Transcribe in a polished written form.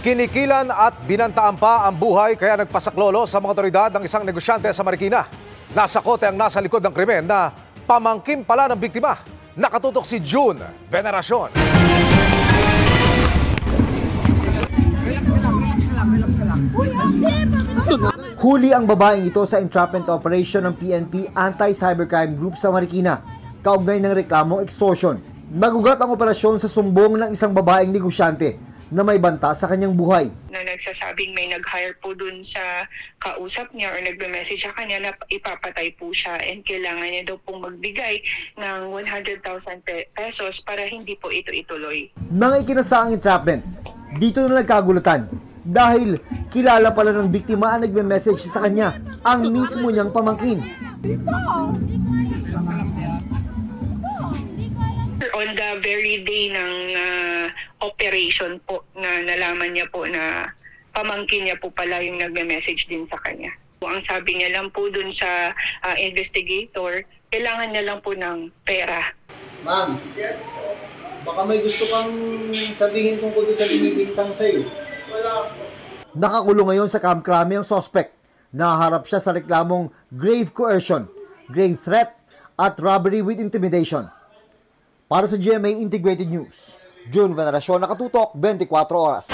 Kinikilan at binantaan pa ang buhay kaya nagpasaklolo sa mga otoridad ng isang negosyante sa Marikina. Nasa kote ang nasa likod ng krimen na pamangkin pala ng biktima. Nakatutok si June Veneracion. Huli ang babaeng ito sa entrapment operation ng PNP Anti-Cybercrime Group sa Marikina, kaugnay ng reklamong extortion. Nagugat ang operasyon sa sumbong ng isang babaeng negosyante na may banta sa kanyang buhay. Na nagsasabing may nag-hire po dun sa kausap niya or nagbe-message sa kanya na ipapatay po siya and kailangan niya daw pong magbigay ng 100,000 pesos para hindi po ito ituloy. Nang ikinasa ang entrapment, dito na nagkagulutan dahil kilala pala ng biktima ang nagbe-message sa kanya, ang mismo niyang pamangkin. On the very day ng operation po na nalaman niya po na pamangkin niya po pala yung nagme-message din sa kanya. Ang sabi niya lang po dun sa investigator, kailangan niya lang po ng pera. Ma'am, baka may gusto kang sabihin tungkol sa binibintang sa'yo. Wala po. Nakakulong ngayon sa Camp Crame ang suspect. Naharap siya sa reklamong grave coercion, grave threat at robbery with intimidation. Para sa GMA Integrated News, June Veneracion, nakatutok 24 oras.